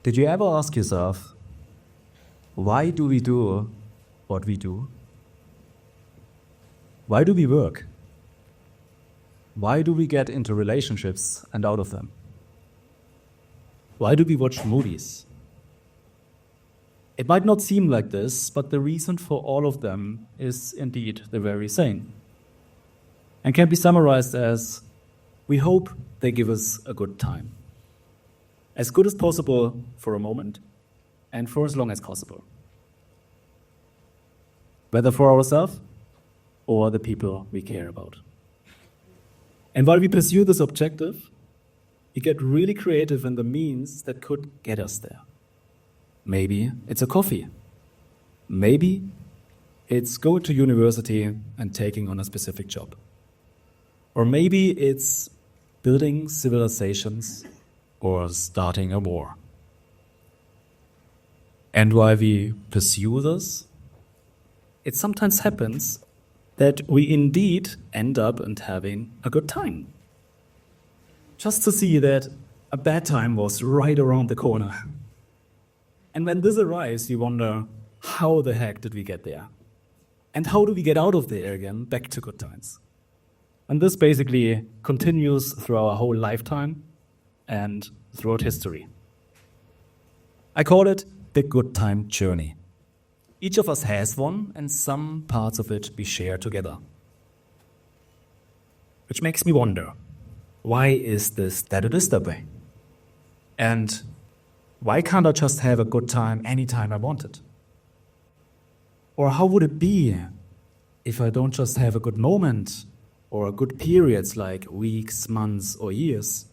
Did you ever ask yourself, why do we do what we do? Why do we work? Why do we get into relationships and out of them? Why do we watch movies? It might not seem like this, but the reason for all of them is indeed the very same, and can be summarized as, we hope they give us a good time. As good as possible for a moment, and for as long as possible. Whether for ourselves or the people we care about. And while we pursue this objective, we get really creative in the means that could get us there. Maybe it's a coffee. Maybe it's going to university and taking on a specific job. Or maybe it's building civilizations or starting a war. And while we pursue this, it sometimes happens that we indeed end up and having a good time. Just to see that a bad time was right around the corner. And when this arrives, you wonder, how the heck did we get there? And how do we get out of there again, back to good times? And this basically continues through our whole lifetime and throughout history. I call it the good time journey. Each of us has one, and some parts of it we share together. Which makes me wonder, why is this that it is that way? And why can't I just have a good time anytime I want it? Or how would it be if I don't just have a good moment or good periods like weeks, months, or years,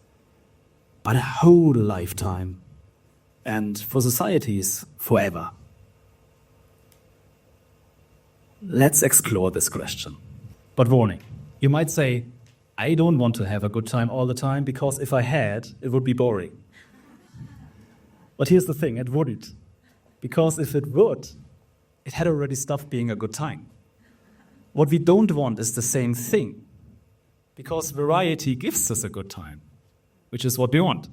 but a whole lifetime, and for societies, forever? Let's explore this question. But warning, you might say, I don't want to have a good time all the time because if I had, it would be boring. But here's the thing, it wouldn't. Because if it would, it had already stopped being a good time. What we don't want is the same thing. Because variety gives us a good time, which is what we want.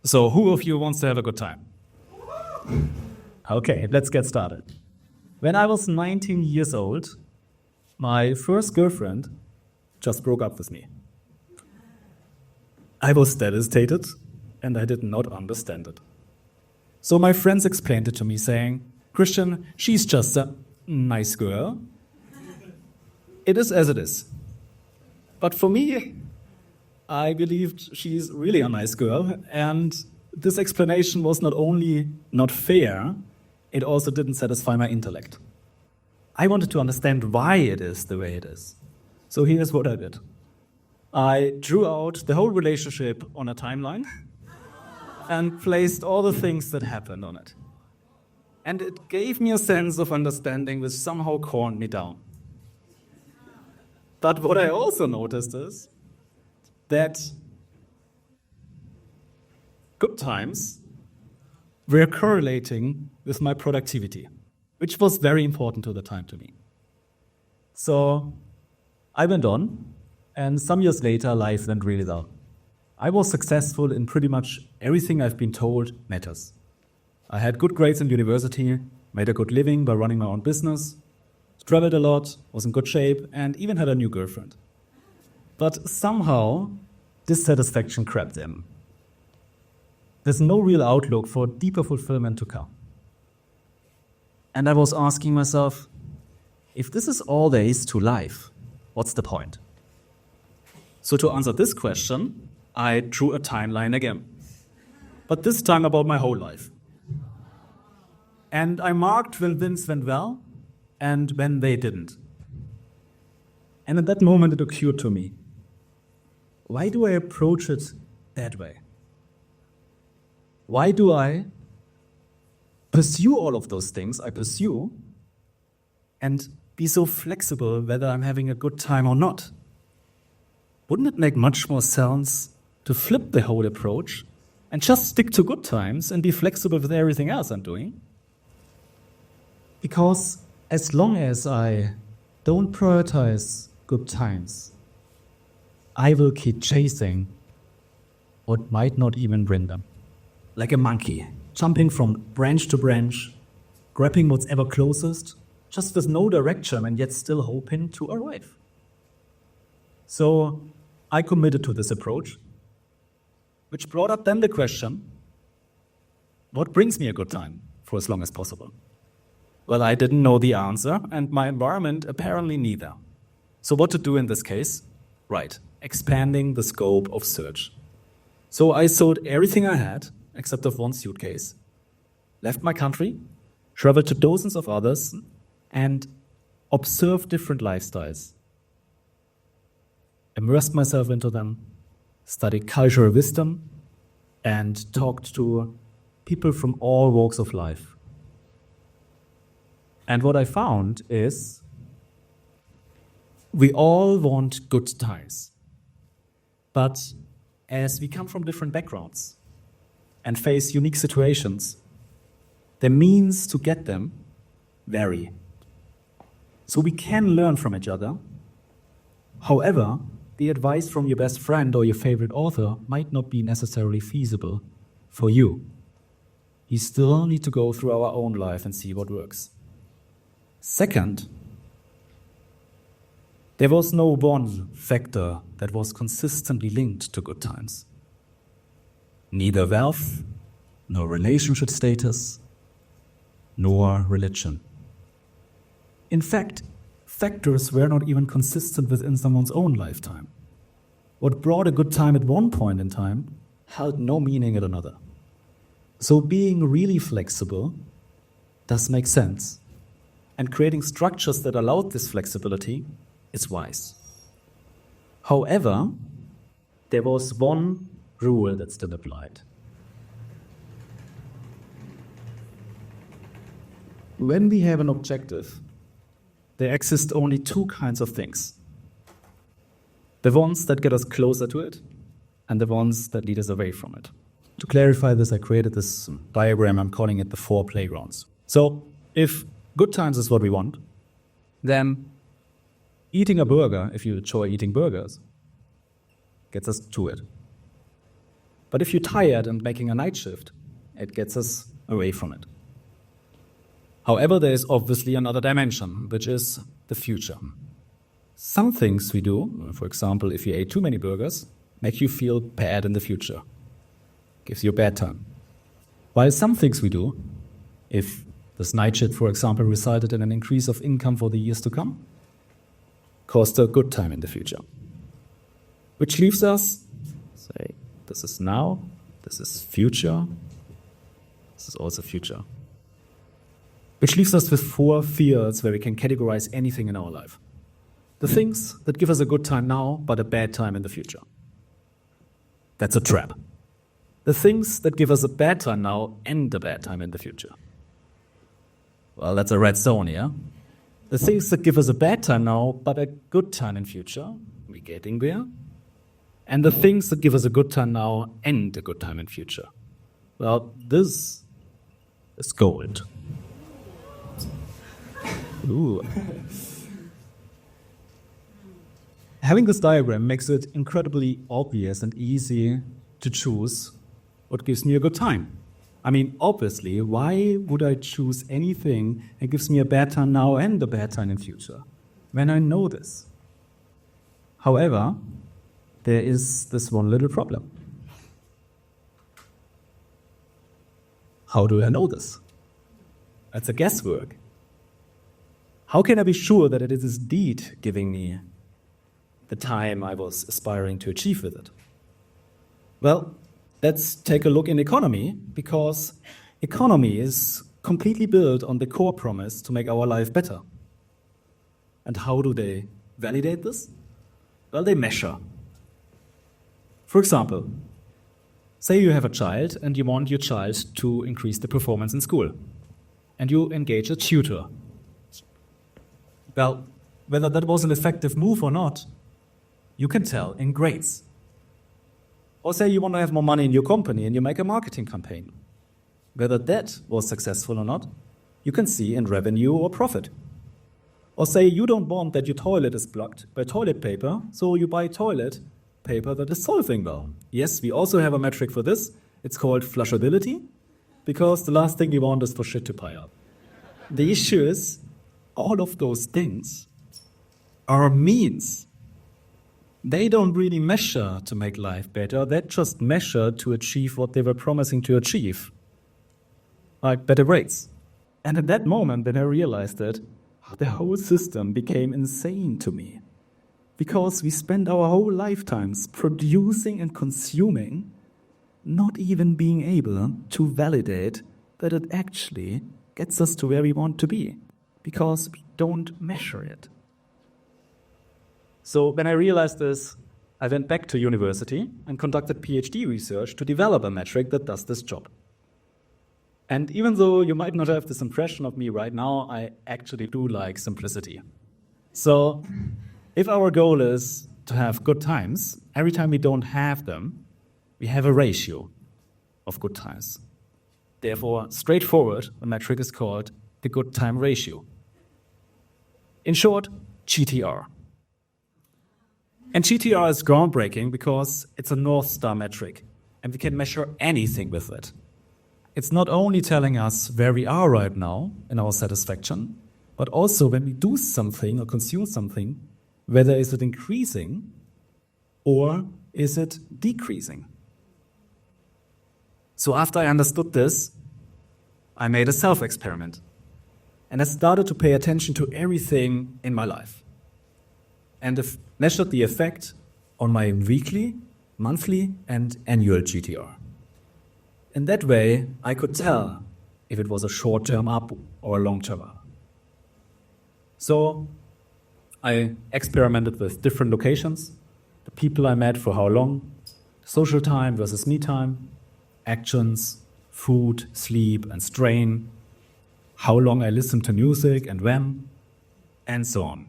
So who of you wants to have a good time? Okay, let's get started. When I was 19 years old, my first girlfriend just broke up with me. I was devastated, and I did not understand it. So my friends explained it to me, saying, Christian, she's just a nice girl. It is as it is. But for me, I believed she's really a nice girl, and this explanation was not only not fair, it also didn't satisfy my intellect. I wanted to understand why it is the way it is. So here's what I did. I drew out the whole relationship on a timeline and placed all the things that happened on it. And it gave me a sense of understanding which somehow calmed me down. But what I also noticed is that good times were correlating with my productivity, which was very important to the time to me. So I went on, and some years later, life went really well. I was successful in pretty much everything I've been told matters. I had good grades in university, made a good living by running my own business, traveled a lot, was in good shape, and even had a new girlfriend. But somehow, dissatisfaction crept in. There's no real outlook for deeper fulfillment to come. And I was asking myself, if this is all there is to life, what's the point? So to answer this question, I drew a timeline again. But this time about my whole life. And I marked when things went well and when they didn't. And at that moment it occurred to me, why do I approach it that way? Why do I pursue all of those things I pursue and be so flexible whether I'm having a good time or not? Wouldn't it make much more sense to flip the whole approach and just stick to good times and be flexible with everything else I'm doing? Because as long as I don't prioritize good times, I will keep chasing what might not even bring them. Like a monkey jumping from branch to branch, grabbing what's ever closest, just with no direction and yet still hoping to arrive. So I committed to this approach, which brought up then the question, what brings me a good time for as long as possible? Well, I didn't know the answer, and my environment apparently neither. So what to do in this case? Right, expanding the scope of search. So I sold everything I had, except of one suitcase, left my country, traveled to dozens of others, and observed different lifestyles. Immersed myself into them, studied cultural wisdom, and talked to people from all walks of life. And what I found is we all want good times. But as we come from different backgrounds and face unique situations, the means to get them vary. So we can learn from each other. However, the advice from your best friend or your favorite author might not be necessarily feasible for you. You still need to go through our own life and see what works. Second, there was no one factor that was consistently linked to good times. Neither wealth, nor relationship status, nor religion. In fact, factors were not even consistent within someone's own lifetime. What brought a good time at one point in time held no meaning at another. So being really flexible does make sense, and creating structures that allow this flexibility is wise. However, there was one rule that still applied. When we have an objective, there exist only two kinds of things. The ones that get us closer to it, and the ones that lead us away from it. To clarify this, I created this diagram. I'm calling it the 4 playgrounds. So if good times is what we want, then eating a burger, if you enjoy eating burgers, gets us to it. But if you're tired and making a night shift, it gets us away from it. However, there is obviously another dimension, which is the future. Some things we do, for example, if you ate too many burgers, make you feel bad in the future. Gives you a bad time. While some things we do, if this night shift, for example, resulted in an increase of income for the years to come, caused a good time in the future. Which leaves us, say, this is now, this is future, this is also future. Which leaves us with 4 fields where we can categorize anything in our life. The things that give us a good time now, but a bad time in the future. That's a trap. The things that give us a bad time now and a bad time in the future. Well, that's a red zone, yeah? The things that give us a bad time now, but a good time in future, we're getting there. And the things that give us a good time now and a good time in future. Well, this is gold. Ooh. Having this diagram makes it incredibly obvious and easy to choose what gives me a good time. I mean, obviously, why would I choose anything that gives me a bad time now and a bad time in future when I know this? However, there is this one little problem. How do I know this? It's a guesswork. How can I be sure that it is indeed giving me the time I was aspiring to achieve with it? Well, let's take a look in economy, because economy is completely built on the core promise to make our life better. And how do they validate this? Well, they measure. For example, say you have a child and you want your child to increase the performance in school, and you engage a tutor. Well, whether that was an effective move or not, you can tell in grades. Or say you want to have more money in your company and you make a marketing campaign. Whether that was successful or not, you can see in revenue or profit. Or say you don't want that your toilet is blocked by toilet paper, so you buy toilet paper that is solving well. Yes, we also have a metric for this. It's called flushability, because the last thing we want is for shit to pile up. The issue is, all of those things are means. They don't really measure to make life better, they just measure to achieve what they were promising to achieve, like better grades. And at that moment, then I realized that the whole system became insane to me. Because we spend our whole lifetimes producing and consuming, not even being able to validate that it actually gets us to where we want to be, because we don't measure it. So when I realized this, I went back to university and conducted PhD research to develop a metric that does this job. And even though you might not have this impression of me right now, I actually do like simplicity. So if our goal is to have good times, every time we don't have them, we have a ratio of good times. Therefore, straightforward, the metric is called the good time ratio. In short, GTR. And GTR is groundbreaking because it's a North Star metric, and we can measure anything with it. It's not only telling us where we are right now in our satisfaction, but also when we do something or consume something, whether is it increasing or is it decreasing. So after I understood this, I made a self-experiment. And I started to pay attention to everything in my life. And measured the effect on my weekly, monthly, and annual GTR. In that way, I could tell if it was a short-term up or a long-term up. So I experimented with different locations, the people I met for how long, social time versus me time, actions, food, sleep, and strain, how long I listened to music and when, and so on.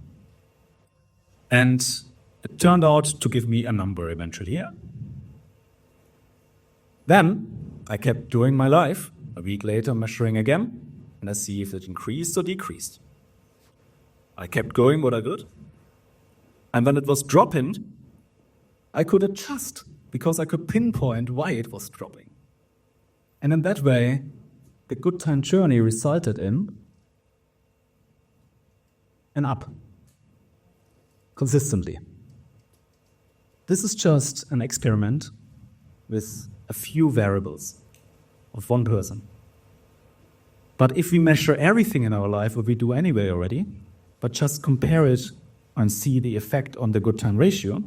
And it turned out to give me a number eventually. Yeah. Then I kept doing my life, a week later measuring again, and I see if it increased or decreased. I kept going what I could, and when it was dropping, I could adjust because I could pinpoint why it was dropping. And in that way, the good time journey resulted in an up. Consistently. This is just an experiment with a few variables of one person. But if we measure everything in our life, what we do anyway already, but just compare it and see the effect on the good time ratio,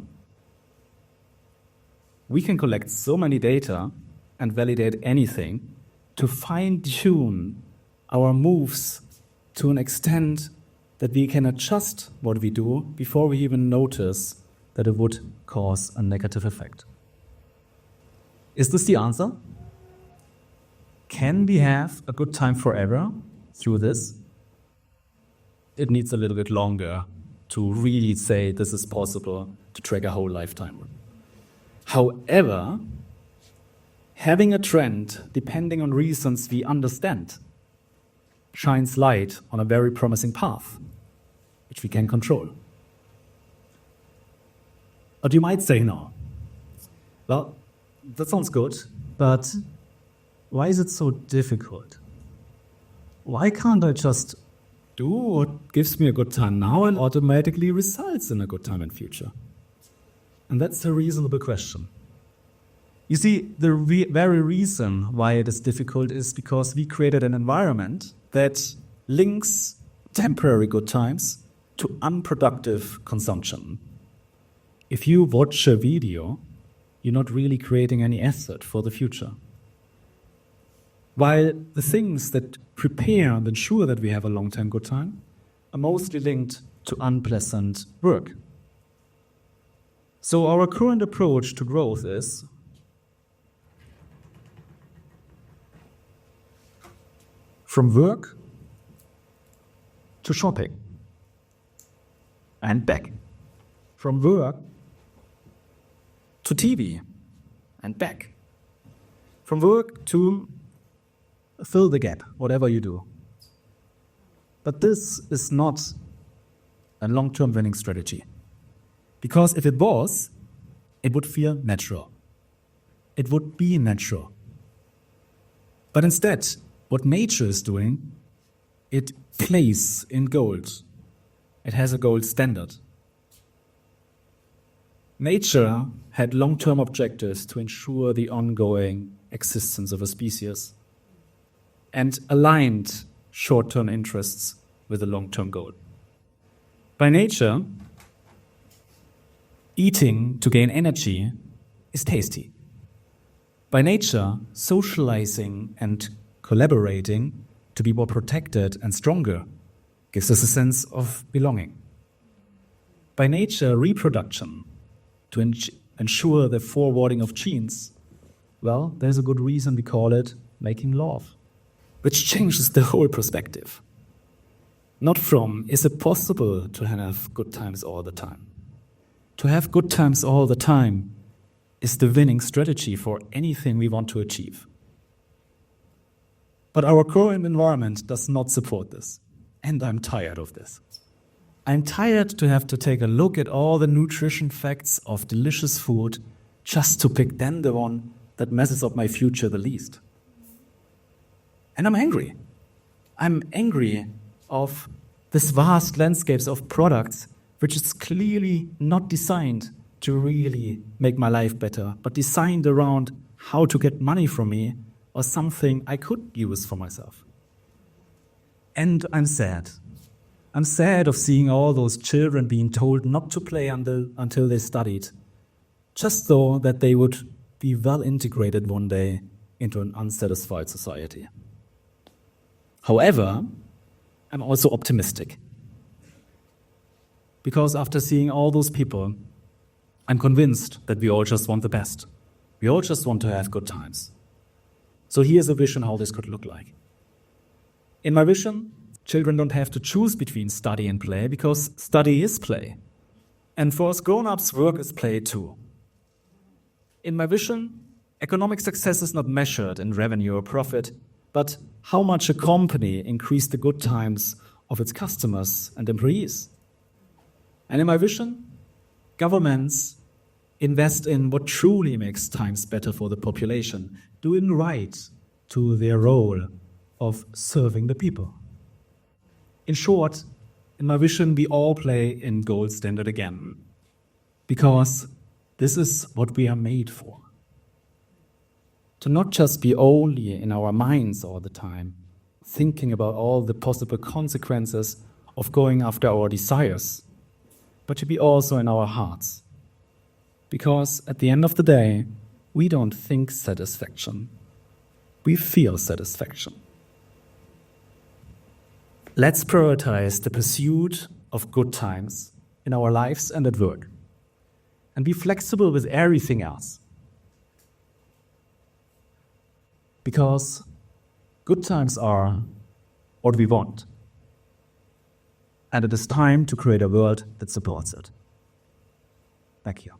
we can collect so many data and validate anything to fine-tune our moves to an extent that we can adjust what we do before we even notice that it would cause a negative effect. Is this the answer? Can we have a good time forever through this? It needs a little bit longer to really say this is possible to track a whole lifetime. However, having a trend, depending on reasons we understand, shines light on a very promising path, which we can control. But you might say no. Well, that sounds good, but why is it so difficult? Why can't I just do what gives me a good time now and automatically results in a good time in future? And that's a reasonable question. You see, the very reason why it is difficult is because we created an environment that links temporary good times to unproductive consumption. If you watch a video, you're not really creating any asset for the future. While the things that prepare and ensure that we have a long-term good time are mostly linked to unpleasant work. So our current approach to growth is from work to shopping and back. From work to TV and back. From work to fill the gap, whatever you do. But this is not a long-term winning strategy. Because if it was, it would feel natural. It would be natural. But instead, what nature is doing, it plays in gold. It has a gold standard. Nature had long-term objectives to ensure the ongoing existence of a species and aligned short-term interests with a long-term goal. By nature, eating to gain energy is tasty. By nature, socializing and collaborating to be more protected and stronger gives us a sense of belonging. By nature, reproduction to ensure the forwarding of genes, well, there's a good reason we call it making love, which changes the whole perspective. Not from, is it possible to have good times all the time? To have good times all the time is the winning strategy for anything we want to achieve. But our current environment does not support this, and I'm tired of this. I'm tired to have to take a look at all the nutrition facts of delicious food just to pick then the one that messes up my future the least. And I'm angry. I'm angry of this vast landscapes of products which is clearly not designed to really make my life better, but designed around how to get money from me or something I could use for myself. And I'm sad. I'm sad of seeing all those children being told not to play until they studied, just so that they would be well integrated one day into an unsatisfied society. However, I'm also optimistic. Because after seeing all those people, I'm convinced that we all just want the best. We all just want to have good times. So here's a vision how this could look like. In my vision, children don't have to choose between study and play because study is play. And for us grown-ups, work is play too. In my vision, economic success is not measured in revenue or profit, but how much a company increased the good times of its customers and employees. And in my vision, governments invest in what truly makes times better for the population, doing right to their role of serving the people. In short, in my vision, we all play in gold standard again, because this is what we are made for. To not just be only in our minds all the time, thinking about all the possible consequences of going after our desires, but to be also in our hearts. Because at the end of the day, we don't think satisfaction, we feel satisfaction. Let's prioritize the pursuit of good times in our lives and at work, and be flexible with everything else. Because good times are what we want, and it is time to create a world that supports it. Thank you.